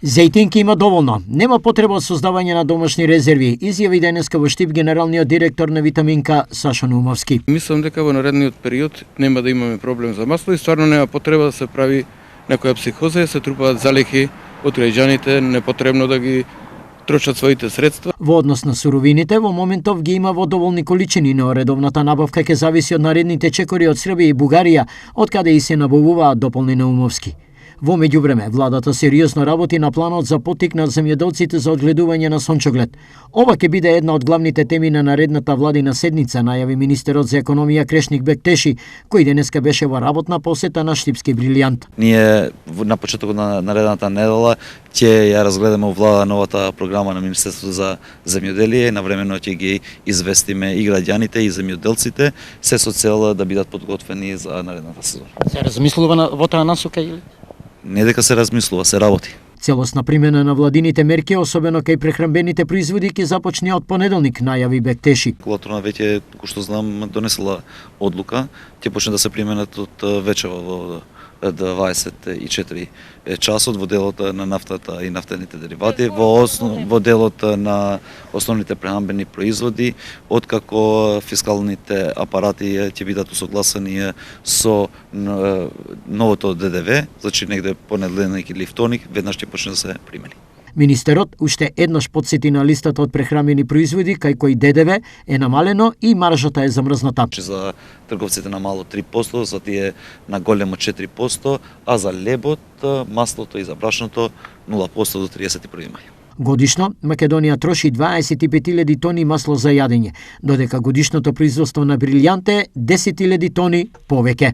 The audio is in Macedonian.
Зејтинки има доволно. Нема потреба од создавање на домашни резерви, изјави денеска во Штип генералниот директор на Витаминка Саша Наумовски. Мислам дека во наредниот период нема да имаме проблем за масло и стварно нема потреба да се прави некоја психоза, се трупаат залихи од граѓаните, непотребно да ги трошат своите средства. Во однос на суровините, во моментов ги има во доволни количини, но редовната набавка ќе зависи од наредните чекори од Србија и Бугарија, од каде и се набавуваат, дополни Наумовски. Во меѓувреме, владата сериозно работи на планот за поттик на земјоделците за одгледување на сончоглед. Ова ќе биде една од главните теми на наредната владина седница, најави министерот за економија Крешник Бектеши, кој денеска беше во работна посета на Штипски Брилијант. Ние на почетокот на наредната недела ќе ја разгледаме во влада новата програма на Министерството за земјоделие, навремено ќе ги известиме и граѓаните и земјоделците, се со цел да бидат подготвени за наредната сезона. Се размислува во таа насока или? Не дека се размислува, се работи. Целосна примена на владините мерки, особено кај прехранбените производи, ќе започне од понеделник, најави Бектеши. Регулаторна веќе, кој што знам, донесла одлука, ќе почне да се применат од вечера во 24 часот во делот на нафтата и нафтените деривати, во делот на основните прехранбени производи, откако фискалните апарати ќе бидат усогласени со новото ДДВ, значи негде понеделник или вторник, веднаш ќе почне да се примени. Министерот уште еднаш подсети на листата од прехранбени производи кај кои ДДВ е намалено и маржата е замрзната. За трговците на мало 3%, за тие на големо 4%, а за лебот, маслото и за брашното 0% до 31 мај. Годишно, Македонија троши 25.000 тони масло за јадење, додека годишното производство на Брилијант е 10.000 тони повеќе.